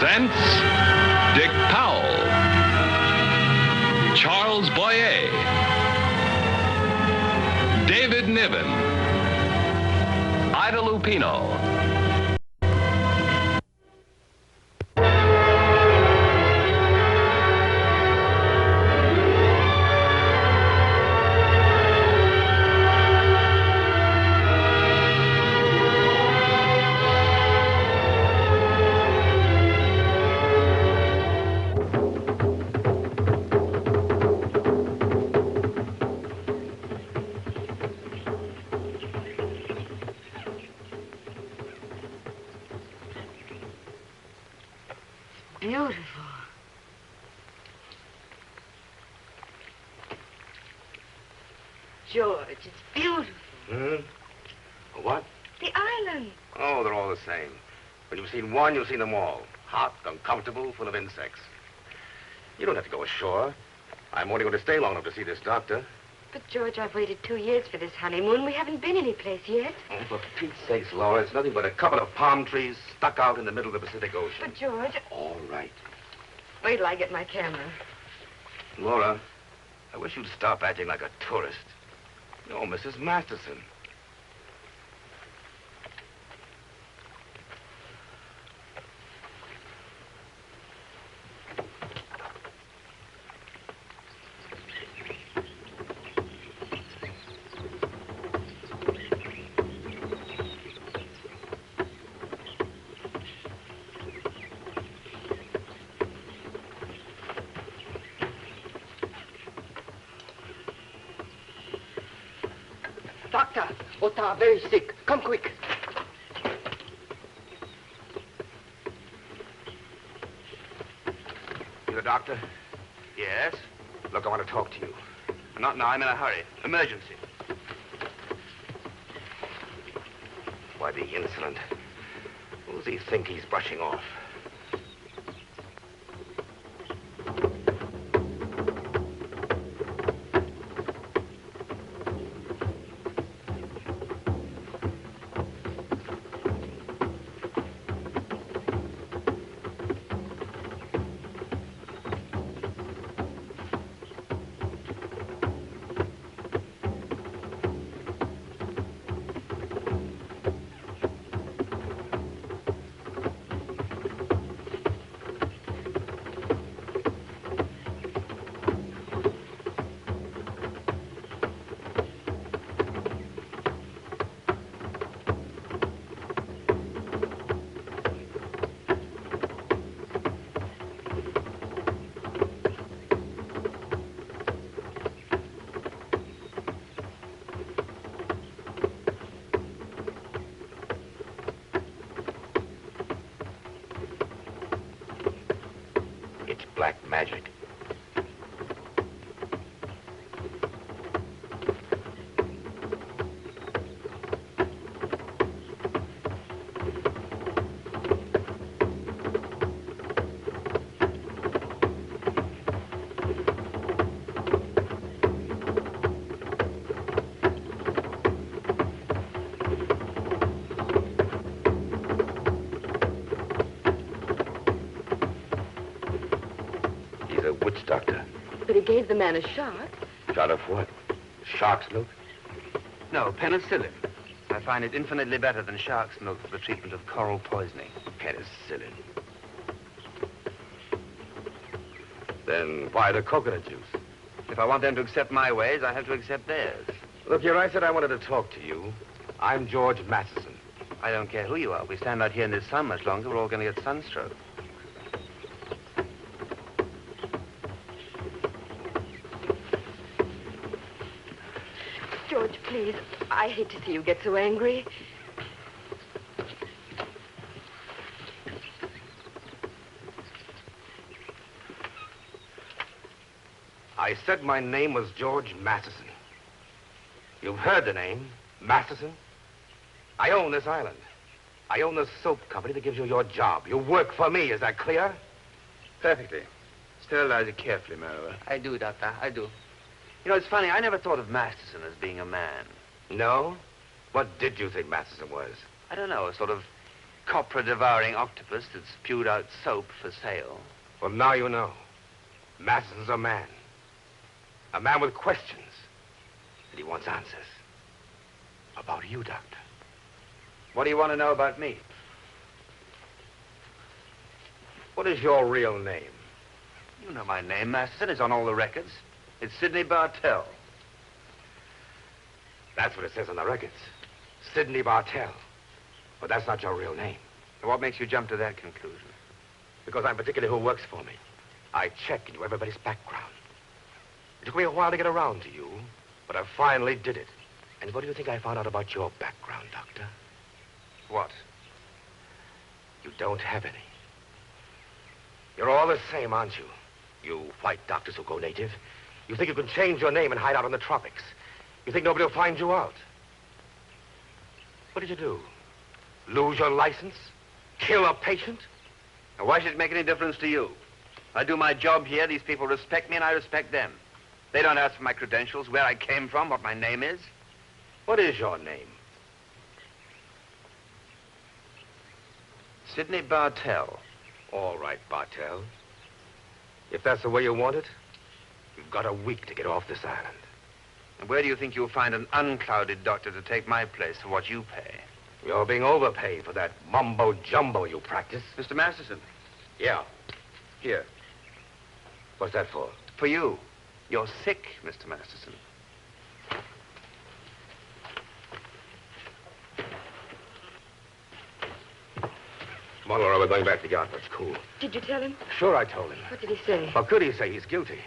presents Dick Powell, Charles Boyer, David Niven, Ida Lupino. Beautiful. George, it's beautiful. What? The island. Oh, they're all the same. When you've seen one, you've seen them all. Hot, uncomfortable, full of insects. You don't have to go ashore. I'm only going to stay long enough to see this doctor. But, George, I've waited 2 years for this honeymoon. We haven't been anyplace yet. Oh, for Pete's sakes, Laura, it's nothing but a couple of palm trees stuck out in the middle of the Pacific Ocean. But, George... All right. Wait till I get my camera. Laura, I wish you'd stop acting like a tourist. No, Mrs. Masterson. Doctor, Ota, very sick. Come quick. You the doctor? Yes. Look, I want to talk to you. Not now. I'm in a hurry. Emergency. Why, the insolent. Who does he think he's brushing off? Black magic. Doctor. But he gave the man a shot. Shot of what? Shark's milk? No, penicillin. I find it infinitely better than shark's milk for the treatment of coral poisoning. Penicillin. Then why the coconut juice? If I want them to accept my ways, I have to accept theirs. Look here, I said I wanted to talk to you. I'm George Masterson. I don't care who you are. If we stand out here in this sun much longer, we're all going to get sunstroke. George, please. I hate to see you get so angry. I said my name was George Masterson. You've heard the name, Masterson. I own this island. I own the soap company that gives you your job. You work for me, is that clear? Perfectly. Sterilize it carefully, Marilla. I do, Doctor, I do. You know, it's funny, I never thought of Masterson as being a man. No? What did you think Masterson was? I don't know, a sort of copra-devouring octopus that spewed out soap for sale. Well, now you know. Masterson's a man. A man with questions. And he wants answers. About you, Doctor. What do you want to know about me? What is your real name? You know my name, Masterson. It's on all the records. It's Sidney Bartell. That's what it says on the records. Sidney Bartell. But that's not your real name. And what makes you jump to that conclusion? Because I'm particular who works for me. I check into everybody's background. It took me a while to get around to you, but I finally did it. And what do you think I found out about your background, Doctor? What? You don't have any. You're all the same, aren't you? You white doctors who go native. You think you can change your name and hide out in the tropics. You think nobody will find you out. What did you do? Lose your license? Kill a patient? And why should it make any difference to you? I do my job here, these people respect me, and I respect them. They don't ask for my credentials, where I came from, what my name is. What is your name? Sidney Bartell. All right, Bartell. If that's the way you want it, you've got a week to get off this island. And where do you think you'll find an unclouded doctor to take my place for what you pay? You're being overpaid for that mumbo-jumbo you practice. Mr. Masterson. Yeah. Here. What's that for? For you. You're sick, Mr. Masterson. Come on, Laura, we're going back to the yacht. It's cool. Did you tell him? Sure, I told him. What did he say? How could he say he's guilty?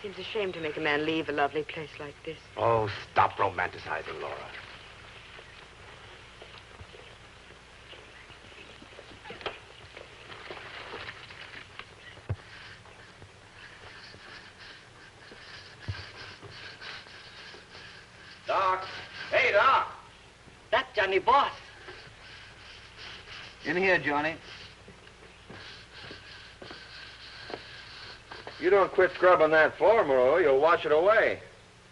Seems a shame to make a man leave a lovely place like this. Oh, stop romanticizing, Laura. Doc. Hey, Doc. That's Johnny Boss. In here, Johnny. You don't quit scrubbing that floor, Moreau, you'll wash it away.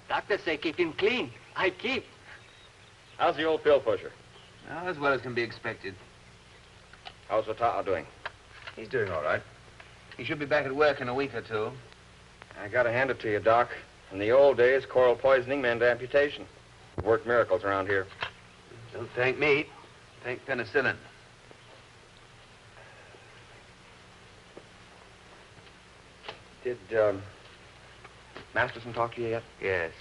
Doctor say keep him clean. I keep. How's the old pill pusher? Oh, as well as can be expected. How's Otao doing? He's doing all right. He should be back at work in a week or two. I gotta hand it to you, Doc. In the old days, coral poisoning meant amputation. Worked miracles around here. Don't thank me. Thank penicillin. Did, Masterson talk to you yet? Yes.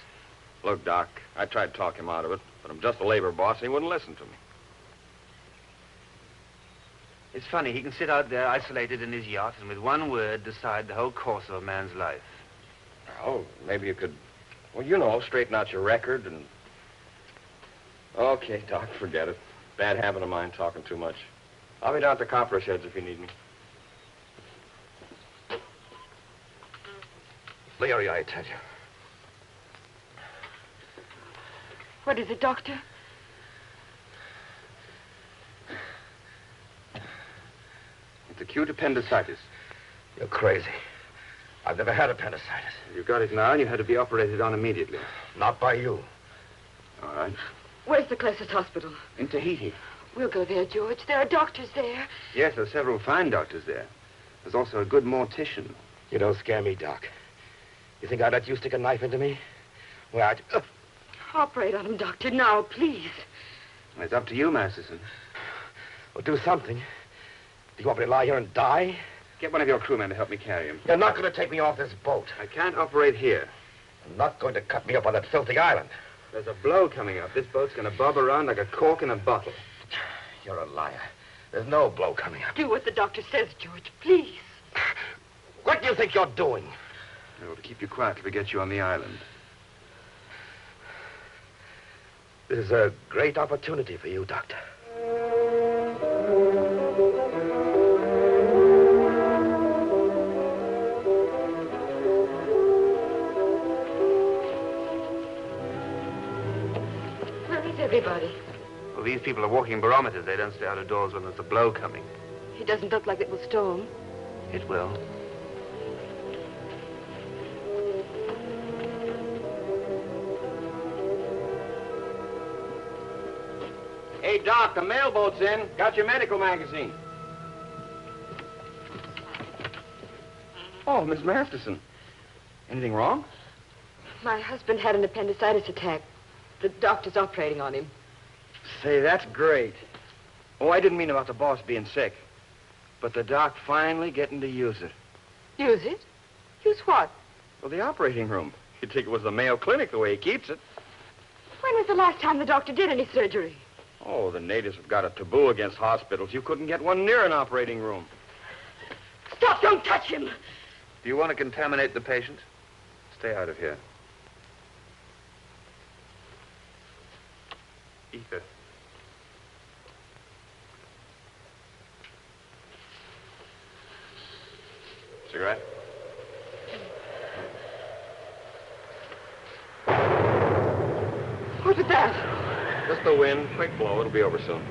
Look, Doc, I tried to talk him out of it, but I'm just a labor boss and he wouldn't listen to me. It's funny, he can sit out there isolated in his yacht and with one word decide the whole course of a man's life. Oh, maybe you could, well, you know, straighten out your record and... Okay, Doc, forget it. Bad habit of mine, talking too much. I'll be down at the copper sheds if you need me. Larry, I tell you. What is it, Doctor? It's acute appendicitis. You're crazy. I've never had appendicitis. You've got it now and you had to be operated on immediately. Not by you. All right. Where's the closest hospital? In Tahiti. We'll go there, George. There are doctors there. Yes, there are several fine doctors there. There's also a good mortician. You don't scare me, Doc. You think I'd let you stick a knife into me? Well, I'd... Operate on him, Doctor, now, please. It's up to you, Masterson. Well, do something. Do you want me to lie here and die? Get one of your crewmen to help me carry him. You're not going to take me off this boat. I can't operate here. You're not going to cut me up on that filthy island. There's a blow coming up. This boat's going to bob around like a cork in a bottle. You're a liar. There's no blow coming up. Do what the doctor says, George, please. What do you think you're doing? I ought to keep you quiet till we get you on the island. This is a great opportunity for you, Doctor. Where is everybody? Well, these people are walking barometers. They don't stay out of doors when there's a blow coming. It doesn't look like it will storm. It will. Hey, Doc, the mailboat's in. Got your medical magazine. Oh, Miss Masterson. Anything wrong? My husband had an appendicitis attack. The doctor's operating on him. Say, that's great. Oh, I didn't mean about the boss being sick. But the doc finally getting to use it. Use it? Use what? Well, the operating room. You'd think it was the Mayo Clinic the way he keeps it. When was the last time the doctor did any surgery? Oh, the natives have got a taboo against hospitals. You couldn't get one near an operating room. Stop! Don't touch him! Do you want to contaminate the patient? Stay out of here. Ether. Cigarette? What was that? Just the wind. Quick blow. It'll be over soon.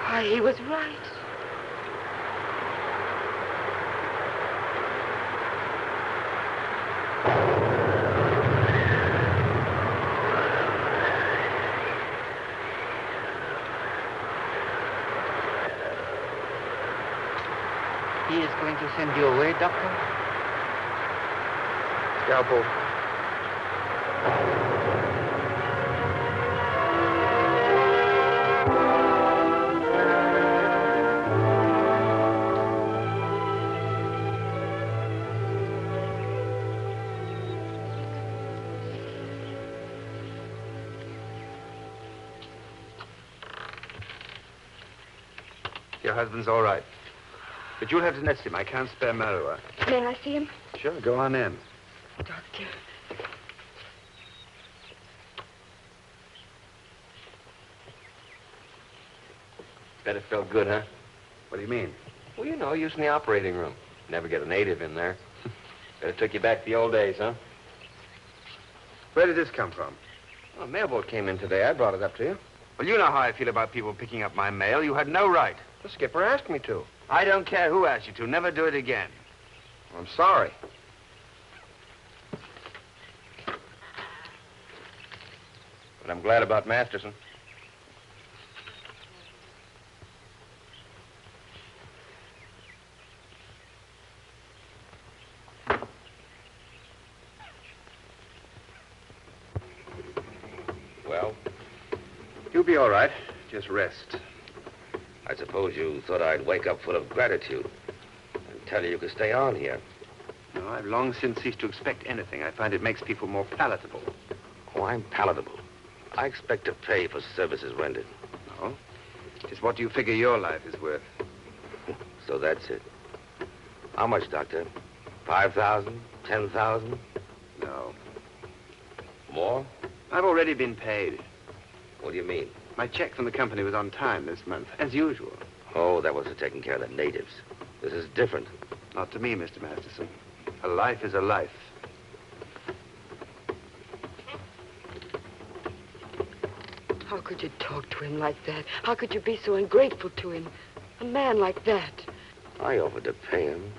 Why, he was right. He is going to send you away, Doctor? Scalpel. Your husband's all right. But you'll have to nest him. I can't spare Marua. May I see him? Sure, go on in. Doctor. Bet it felt good, huh? What do you mean? Well, you know, using the operating room. Never get a native in there. Bet it took you back to the old days, huh? Where did this come from? Well, a mailboat came in today. I brought it up to you. Well, you know how I feel about people picking up my mail. You had no right. The skipper asked me to. I don't care who asked you to. Never do it again. I'm sorry. But I'm glad about Masterson. Well, You'll be all right. Just rest. I suppose you thought I'd wake up full of gratitude and tell you could stay on here. No, I've long since ceased to expect anything. I find it makes people more palatable. Oh, I'm palatable. I expect to pay for services rendered. No? Just what do you figure your life is worth? So that's it. How much, Doctor? 5,000? 10,000? No. More? I've already been paid. What do you mean? My check from the company was on time this month, as usual. Oh, that was for taking care of the natives. This is different. Not to me, Mr. Masterson. A life is a life. How could you talk to him like that? How could you be so ungrateful to him? A man like that. I offered to pay him.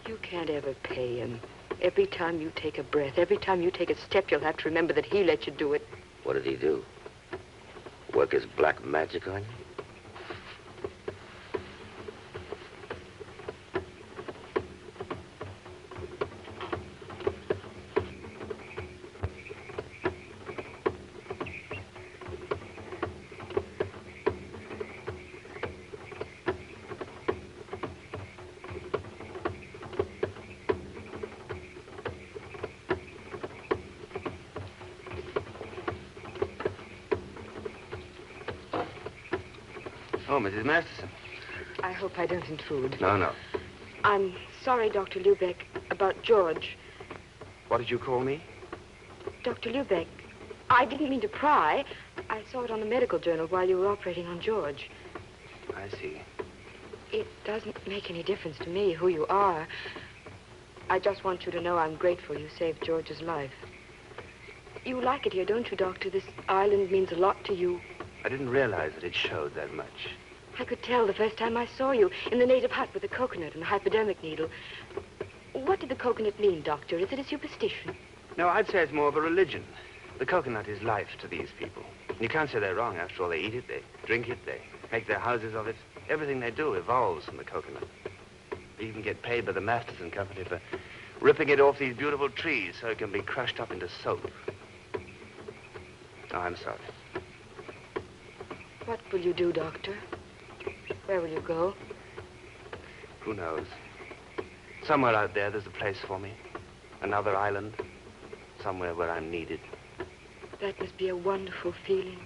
You can't ever pay him. Every time you take a breath, every time you take a step, you'll have to remember that he let you do it. What did he do? Work his black magic on you? Oh, Mrs. Masterson. I hope I don't intrude. No, no. I'm sorry, Dr. Lubeck, about George. What did you call me? Dr. Lubeck, I didn't mean to pry. I saw it on the medical journal while you were operating on George. I see. It doesn't make any difference to me who you are. I just want you to know I'm grateful you saved George's life. You like it here, don't you, Doctor? This island means a lot to you. I didn't realize that it showed that much. I could tell the first time I saw you in the native hut with the coconut and the hypodermic needle. What did the coconut mean, Doctor? Is it a superstition? No, I'd say it's more of a religion. The coconut is life to these people. You can't say they're wrong. After all, they eat it, they drink it, they make their houses of it. Everything they do evolves from the coconut. They even get paid by the Masterson Company for ripping it off these beautiful trees so it can be crushed up into soap. Oh, I'm sorry. What will you do, Doctor? Where will you go? Who knows? Somewhere out there, there's a place for me. Another island. Somewhere where I'm needed. That must be a wonderful feeling.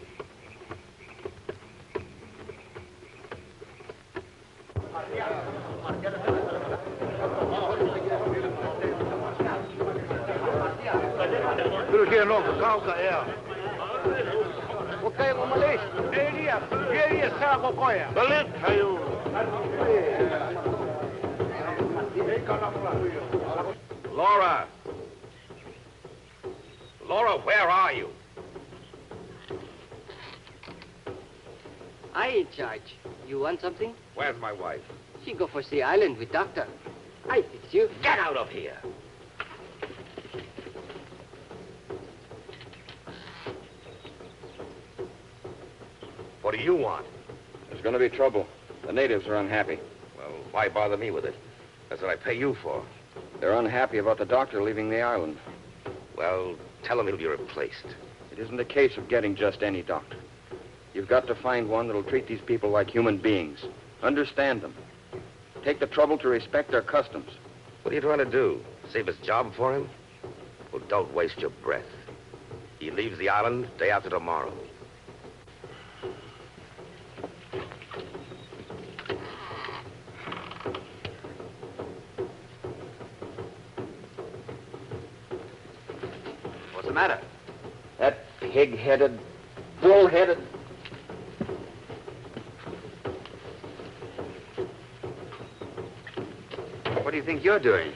Laura! Laura, where are you? I in charge. You want something? Where's my wife? She go for the island with doctor. I fix you. Get out of here! What do you want? There's going to be trouble. The natives are unhappy. Well, why bother me with it? That's what I pay you for. They're unhappy about the doctor leaving the island. Well, tell him he'll be replaced. It isn't a case of getting just any doctor. You've got to find one that'll treat these people like human beings. Understand them. Take the trouble to respect their customs. What are you trying to do? Save his job for him? Well, don't waste your breath. He leaves the island day after tomorrow. What's the matter? That pig-headed, bull-headed... What do you think you're doing?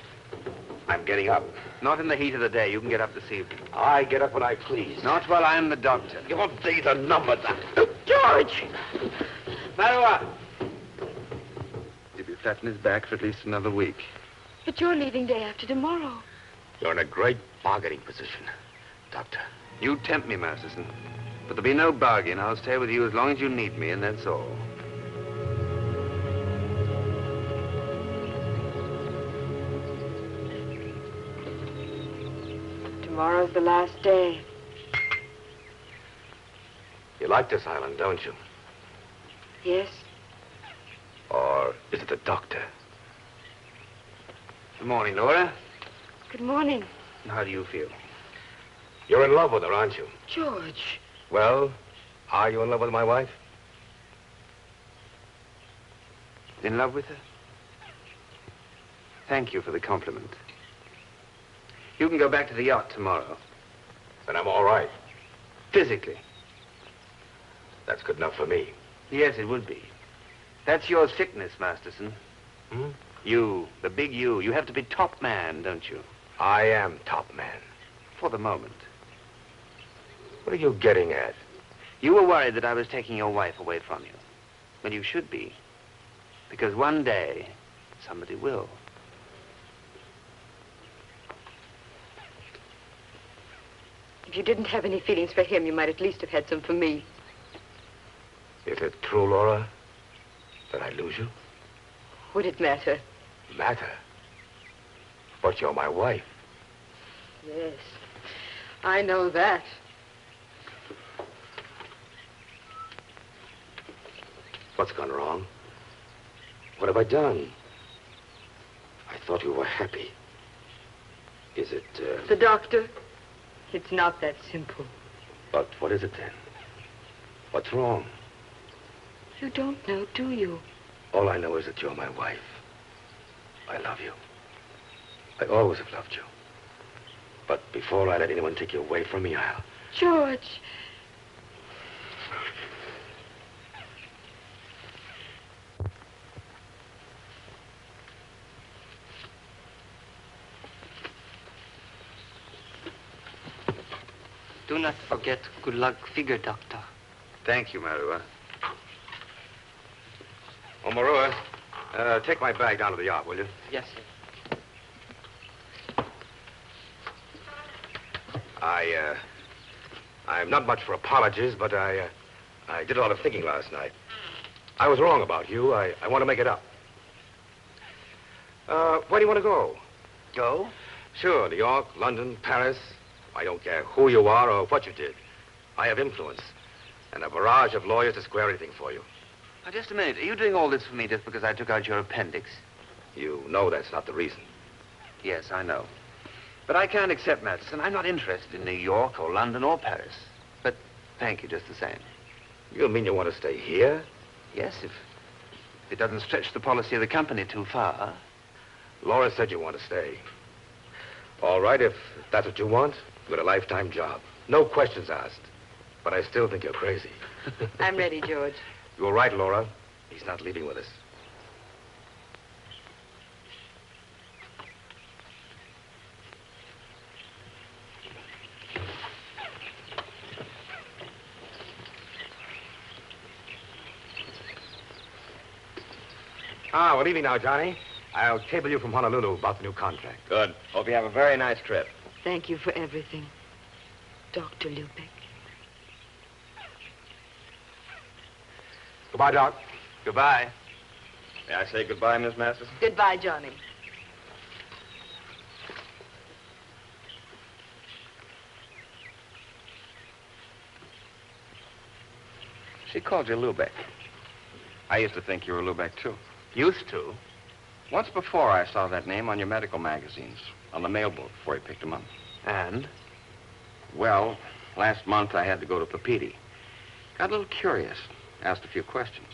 I'm getting up. Not in the heat of the day. You can get up this evening. I get up when I please. Not while I'm the doctor. Your days are numbered. George! Farua! He'll be flat on his back for at least another week. But you're leaving day after tomorrow. You're in a great bargaining position, Doctor. You tempt me, Masterson. But there'll be no bargain. I'll stay with you as long as you need me, and that's all. Tomorrow's the last day. You like this island, don't you? Yes? Or is it the doctor? Good morning, Laura. Good morning. How do you feel? You're in love with her, aren't you? George. Well, are you in love with my wife? In love with her? Thank you for the compliment. You can go back to the yacht tomorrow. Then I'm all right. Physically. That's good enough for me. Yes, it would be. That's your sickness, Masterson. Hmm? You, the big you. You have to be top man, don't you? I am top man. For the moment. What are you getting at? You were worried that I was taking your wife away from you. Well, you should be. Because one day, somebody will. If you didn't have any feelings for him, you might at least have had some for me. Is it true, Laura, that I lose you? Would it matter? Matter? But you're my wife. Yes. I know that. What's gone wrong? What have I done? I thought you were happy. Is it, The doctor? It's not that simple. But what is it then? What's wrong? You don't know, do you? All I know is that you're my wife. I love you. I always have loved you. But before I let anyone take you away from me, I'll... George. Do not forget good luck figure, doctor. Thank you, Marua. Oh, Marua, take my bag down to the yard, will you? Yes, sir. I'm not much for apologies, but I did a lot of thinking last night. I was wrong about you. I want to make it up. Where do you want to go? Go? Sure, New York, London, Paris. I don't care who you are or what you did. I have influence and a barrage of lawyers to square anything for you. Now, just a minute. Are you doing all this for me just because I took out your appendix? You know that's not the reason. Yes, I know. But I can't accept Madison. I'm not interested in New York or London or Paris. But thank you just the same. You mean you want to stay here? Yes, if it doesn't stretch the policy of the company too far. Laura said you want to stay. All right, if that's what you want, you got a lifetime job. No questions asked. But I still think you're crazy. I'm ready, George. You were right, Laura. He's not leaving with us. We're leaving now, Johnny. I'll cable you from Honolulu about the new contract. Good. Hope you have a very nice trip. Thank you for everything, Dr. Lubeck. Goodbye, Doc. Goodbye. May I say goodbye, Miss Masterson? Goodbye, Johnny. She called you Lubeck. I used to think you were Lubeck, too. Used to. Once before, I saw that name on your medical magazines, on the mailboat before you picked them up. And? Well, last month I had to go to Papiti. Got a little curious, asked a few questions.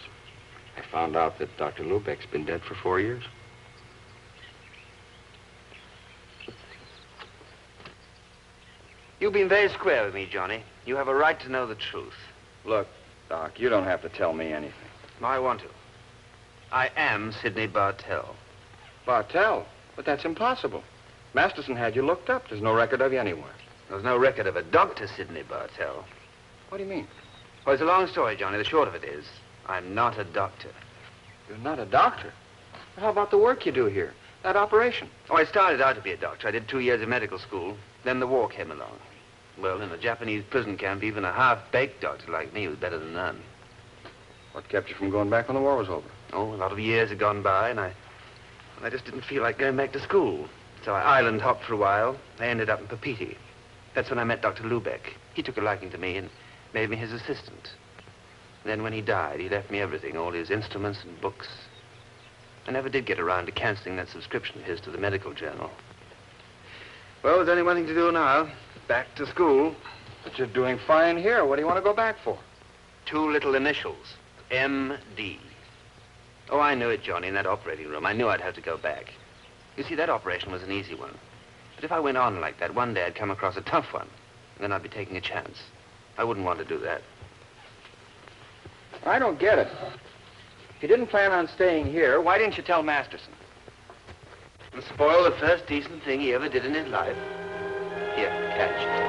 I found out that Dr. Lubeck's been dead for 4 years. You've been very square with me, Johnny. You have a right to know the truth. Look, Doc, you don't have to tell me anything. I want to. I am Sidney Bartell. Bartell? But that's impossible. Masterson had you looked up. There's no record of you anywhere. There's no record of a Dr. Sidney Bartell. What do you mean? Well, it's a long story, Johnny. The short of it is, I'm not a doctor. You're not a doctor? How about the work you do here? That operation? Oh, I started out to be a doctor. I did 2 years of medical school. Then the war came along. Well, in a Japanese prison camp, even a half-baked doctor like me was better than none. What kept you from going back when the war was over? Oh, a lot of years had gone by, and I just didn't feel like going back to school. So I island hopped for a while. I ended up in Papiti. That's when I met Dr. Lubeck. He took a liking to me and made me his assistant. Then when he died, he left me everything, all his instruments and books. I never did get around to canceling that subscription of his to the medical journal. Well, there's only one thing to do now. Back to school. But you're doing fine here. What do you want to go back for? 2 little initials. M.D. Oh, I knew it, Johnny, in that operating room. I knew I'd have to go back. You see, that operation was an easy one. But if I went on like that, one day I'd come across a tough one. And then I'd be taking a chance. I wouldn't want to do that. I don't get it. If you didn't plan on staying here, why didn't you tell Masterson? And spoil the first decent thing he ever did in his life. Here, catch.